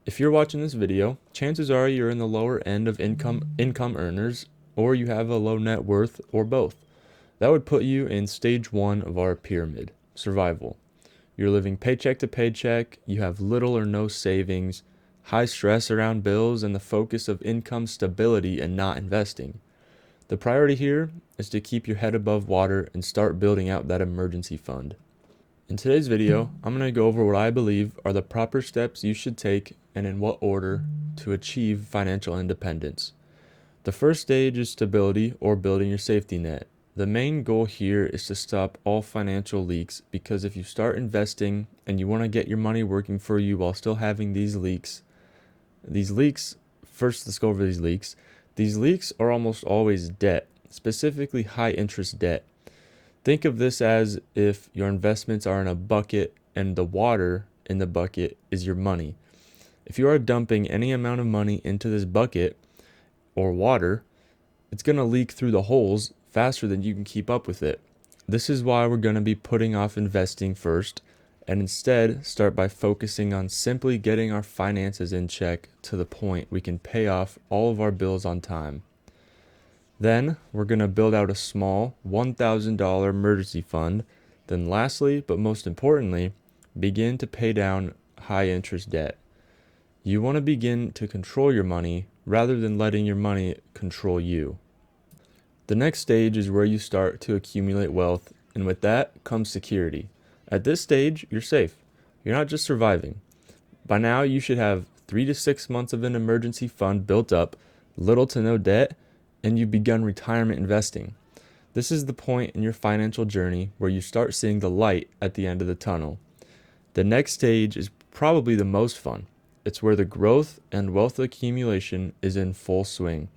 If you're watching this video, chances are you're in the lower end of income earners, or you have a low net worth, or both. That would put you in stage 1 of our pyramid, survival. You're living paycheck to paycheck, you have little or no savings, high stress around bills, and the focus of income stability and not investing. The priority here is to keep your head above water and start building out that emergency fund. In today's video, I'm going to go over what I believe are the proper steps you should take and in what order to achieve financial independence. The first stage is stability or building your safety net. The main goal here is to stop all financial leaks, because if you start investing and you want to get your money working for you while still having these leaks, first let's go over these leaks. These leaks are almost always debt, specifically high interest debt. Think of this as if your investments are in a bucket and the water in the bucket is your money. If you are dumping any amount of money into this bucket or water, it's going to leak through the holes faster than you can keep up with it. This is why we're going to be putting off investing first and instead start by focusing on simply getting our finances in check to the point we can pay off all of our bills on time. Then we're going to build out a small $1,000 emergency fund. Then lastly, but most importantly, begin to pay down high interest debt. You want to begin to control your money rather than letting your money control you. The next stage is where you start to accumulate wealth, and with that comes security. At this stage, you're safe. You're not just surviving. By now, you should have 3 to 6 months of an emergency fund built up, little to no debt, and you've begun retirement investing. This is the point in your financial journey where you start seeing the light at the end of the tunnel. The next stage is probably the most fun. It's where the growth and wealth accumulation is in full swing.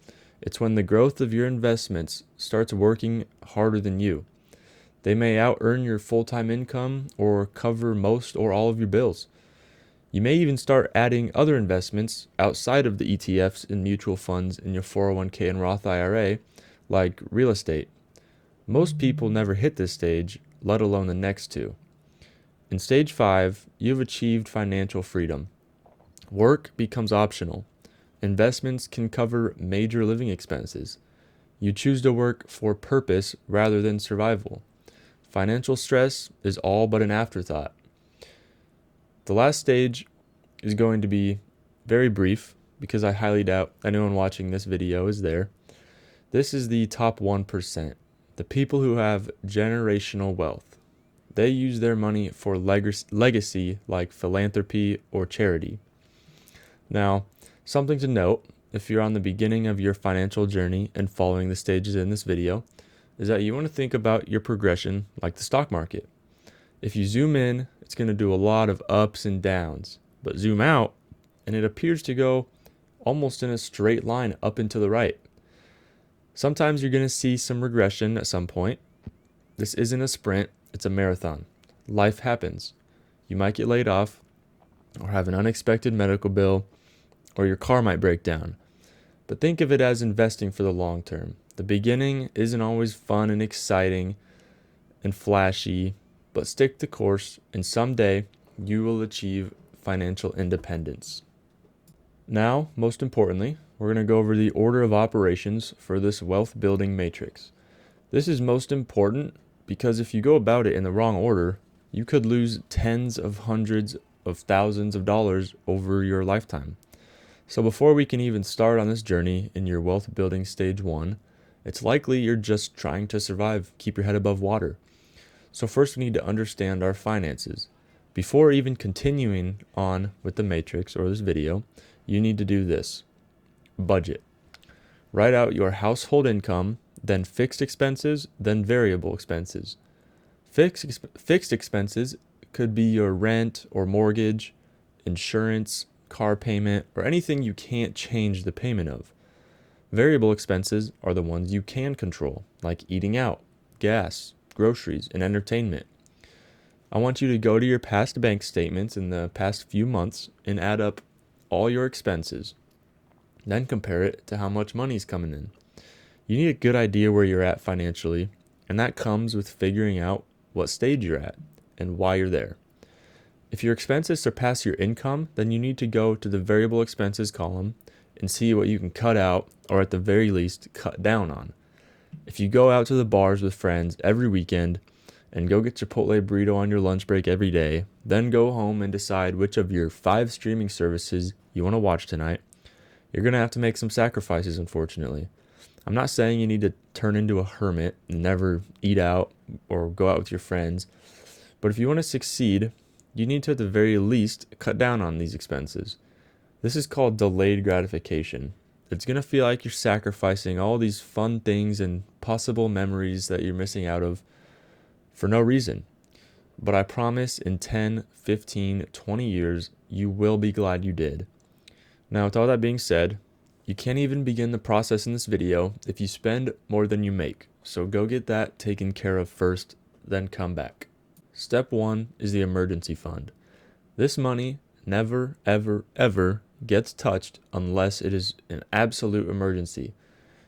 It's when the growth of your investments starts working harder than you. They may out-earn your full-time income or cover most or all of your bills. You may even start adding other investments outside of the ETFs and mutual funds in your 401k and Roth IRA, like real estate. Most people never hit this stage, let alone the next two. In stage 5, you've achieved financial freedom. Work becomes optional. Investments can cover major living expenses. You choose to work for purpose rather than survival. Financial stress is all but an afterthought. The last stage is going to be very brief because I highly doubt anyone watching this video is there. This is the top 1%, the people who have generational wealth. They use their money for legacy like philanthropy or charity. Now, something to note, if you're on the beginning of your financial journey and following the stages in this video, is that you want to think about your progression like the stock market. If you zoom in, it's going to do a lot of ups and downs, but zoom out, and it appears to go almost in a straight line up and to the right. Sometimes you're going to see some regression at some point. This isn't a sprint, it's a marathon. Life happens. You might get laid off, or have an unexpected medical bill, or your car might break down. But think of it as investing for the long term. The beginning isn't always fun and exciting and flashy, but stick the course, and someday you will achieve financial independence. Now, most importantly, we're going to go over the order of operations for this wealth building matrix. This is most important because if you go about it in the wrong order, you could lose tens of hundreds of thousands of dollars over your lifetime. So before we can even start on this journey in your wealth building stage 1, it's likely you're just trying to survive, keep your head above water. So first we need to understand our finances. Before even continuing on with the matrix or this video, you need to do this. Budget. Write out your household income, then fixed expenses, then variable expenses. Fixed expenses could be your rent or mortgage, insurance, car payment, or anything you can't change the payment of. Variable expenses are the ones you can control, like eating out, gas, groceries, and entertainment. I want you to go to your past bank statements in the past few months and add up all your expenses. Then compare it to how much money is coming in. You need a good idea where you're at financially, and that comes with figuring out what stage you're at and why you're there. If your expenses surpass your income, then you need to go to the variable expenses column and see what you can cut out, or at the very least, cut down on. If you go out to the bars with friends every weekend and go get Chipotle burrito on your lunch break every day, then go home and decide which of your 5 streaming services you want to watch tonight, you're going to have to make some sacrifices, unfortunately. I'm not saying you need to turn into a hermit and never eat out or go out with your friends, but if you want to succeed, you need to at the very least cut down on these expenses. This is called delayed gratification. It's going to feel like you're sacrificing all these fun things and possible memories that you're missing out of for no reason. But I promise in 10, 15, 20 years, you will be glad you did. Now, with all that being said, you can't even begin the process in this video if you spend more than you make. So go get that taken care of first, then come back. Step 1 is the emergency fund. This money never, ever, ever gets touched unless it is an absolute emergency.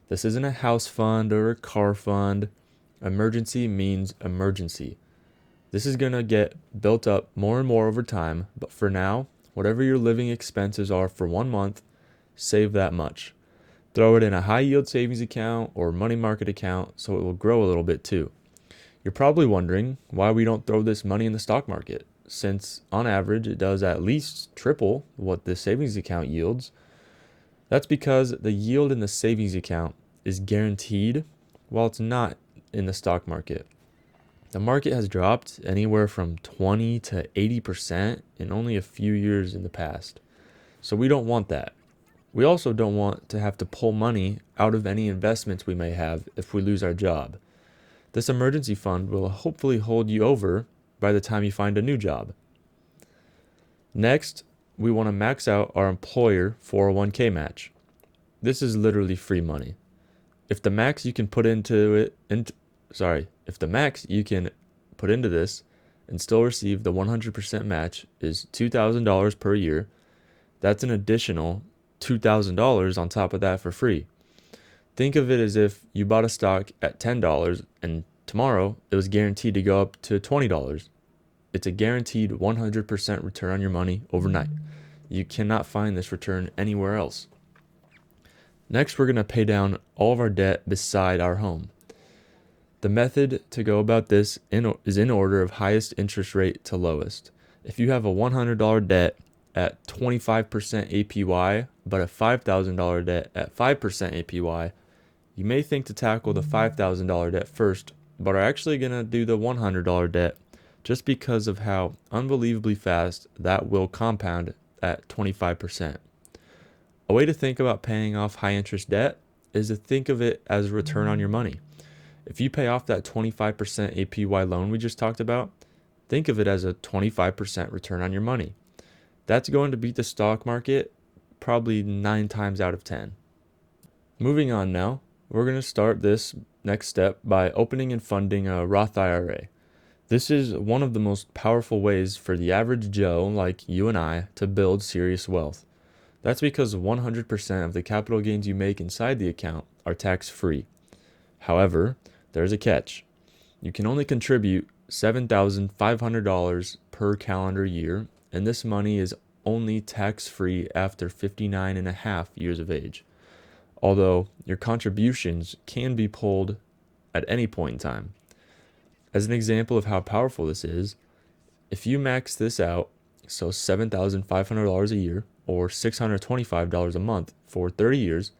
This isn't a house fund or a car fund. Emergency means emergency. This is going to get built up more and more over time, but for now, whatever your living expenses are for 1 month, save that much. Throw it in a high yield savings account or money market account so it will grow a little bit too. You're probably wondering why we don't throw this money in the stock market, since on average it does at least triple what the savings account yields. That's because the yield in the savings account is guaranteed while it's not in the stock market. The market has dropped anywhere from 20 to 80% in only a few years in the past. So we don't want that. We also don't want to have to pull money out of any investments we may have if we lose our job. This emergency fund will hopefully hold you over by the time you find a new job. Next, we want to max out our employer 401k match. This is literally free money. If the max you can put into this and still receive the 100% match is $2,000 per year, that's an additional $2,000 on top of that for free. Think of it as if you bought a stock at $10 and tomorrow it was guaranteed to go up to $20. It's a guaranteed 100% return on your money overnight. You cannot find this return anywhere else. Next, we're going to pay down all of our debt beside our home. The method to go about this is in order of highest interest rate to lowest. If you have a $100 debt at 25% APY, but a $5,000 debt at 5% APY, you may think to tackle the $5,000 debt first, but are actually going to do the $100 debt just because of how unbelievably fast that will compound at 25%. A way to think about paying off high interest debt is to think of it as a return on your money. If you pay off that 25% APY loan we just talked about, think of it as a 25% return on your money. That's going to beat the stock market probably 9 times out of 10. Moving on now, we're going to start this next step by opening and funding a Roth IRA. This is one of the most powerful ways for the average Joe like you and I to build serious wealth. That's because 100% of the capital gains you make inside the account are tax-free. However, there's a catch. You can only contribute $7,500 per calendar year, and this money is only tax-free after 59 and a half years of age. Although your contributions can be pulled at any point in time. As an example of how powerful this is, if you max this out, so $7,500 a year or $625 a month for 30 years,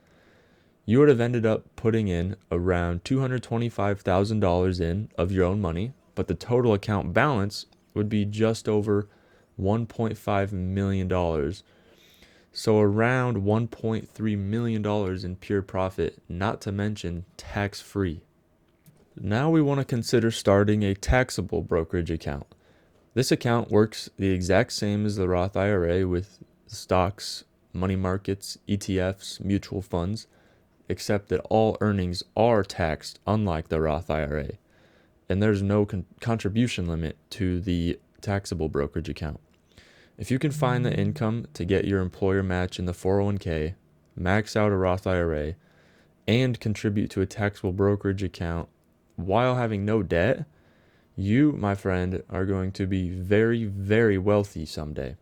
you would have ended up putting in around $225,000 in of your own money, but the total account balance would be just over $1.5 million. So around $1.3 million in pure profit, not to mention tax-free. Now we want to consider starting a taxable brokerage account. This account works the exact same as the Roth IRA with stocks, money markets, ETFs, mutual funds, except that all earnings are taxed unlike the Roth IRA, and there's no contribution limit to the taxable brokerage account. If you can find the income to get your employer match in the 401k, max out a Roth IRA, and contribute to a taxable brokerage account while having no debt, You, my friend, are going to be very, very wealthy someday.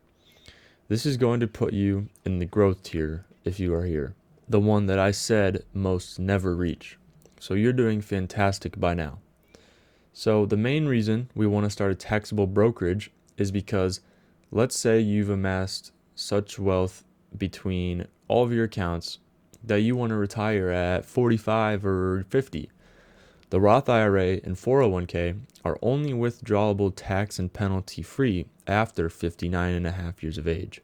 This is going to put you in the growth tier if you are here, the one that I said most never reach. So you're doing fantastic by now. So the main reason we want to start a taxable brokerage is because let's say you've amassed such wealth between all of your accounts that you want to retire at 45 or 50. The Roth IRA and 401k are only withdrawable tax and penalty free after 59 and a half years of age.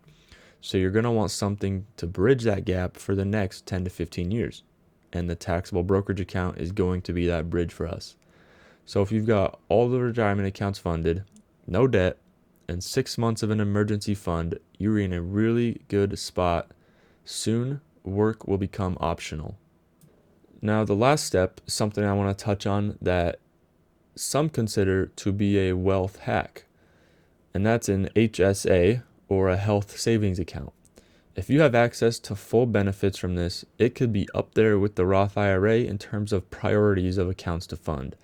So you're going to want something to bridge that gap for the next 10 to 15 years. And the taxable brokerage account is going to be that bridge for us. So if you've got all the retirement accounts funded, no debt, and 6 months of an emergency fund, you're in a really good spot. Soon, work will become optional. Now, the last step is something I want to touch on that some consider to be a wealth hack, and that's an HSA or a health savings account. If you have access to full benefits from this, it could be up there with the Roth IRA in terms of priorities of accounts to fund.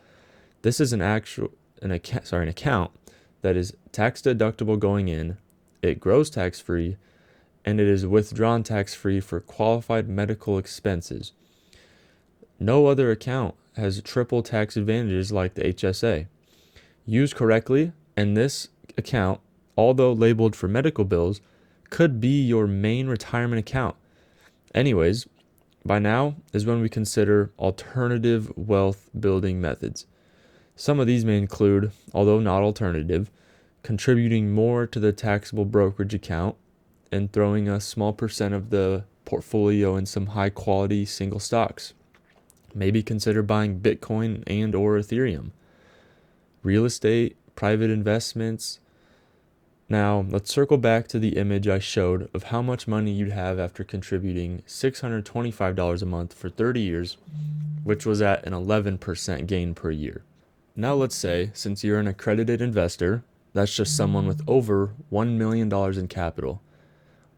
This is an account that is tax deductible going in, it grows tax free, and it is withdrawn tax free for qualified medical expenses. No other account has triple tax advantages like the HSA. Used correctly, and this account, although labeled for medical bills, could be your main retirement account. Anyways, by now is when we consider alternative wealth building methods. Some of these may include, although not alternative, contributing more to the taxable brokerage account and throwing a small percent of the portfolio in some high quality single stocks. Maybe consider buying Bitcoin and or Ethereum. Real estate, private investments. Now, let's circle back to the image I showed of how much money you'd have after contributing $625 a month for 30 years, which was at an 11% gain per year. Now let's say, since you're an accredited investor, that's just someone with over $1 million in capital.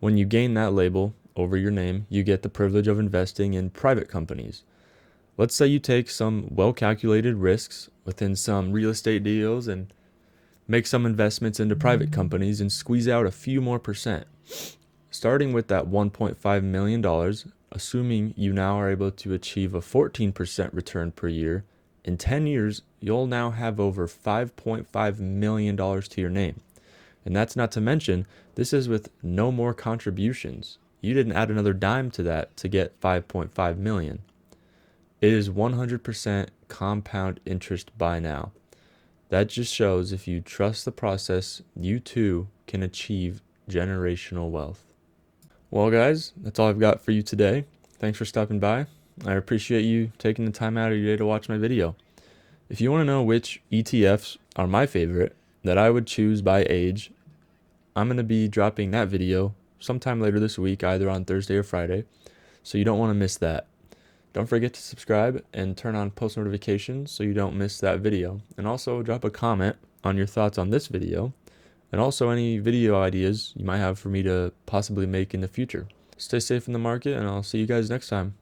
When you gain that label over your name, you get the privilege of investing in private companies. Let's say you take some well-calculated risks within some real estate deals and make some investments into private companies and squeeze out a few more percent. Starting with that $1.5 million, assuming you now are able to achieve a 14% return per year, in 10 years, you'll now have over $5.5 million to your name. And that's not to mention, this is with no more contributions. You didn't add another dime to that to get $5.5 million. It is 100% compound interest by now. That just shows if you trust the process, you too can achieve generational wealth. Well, guys, that's all I've got for you today. Thanks for stopping by. I appreciate you taking the time out of your day to watch my video. If you want to know which ETFs are my favorite that I would choose by age, I'm going to be dropping that video sometime later this week, either on Thursday or Friday, so you don't want to miss that. Don't forget to subscribe and turn on post notifications so you don't miss that video. And also drop a comment on your thoughts on this video and also any video ideas you might have for me to possibly make in the future. Stay safe in the market, and I'll see you guys next time.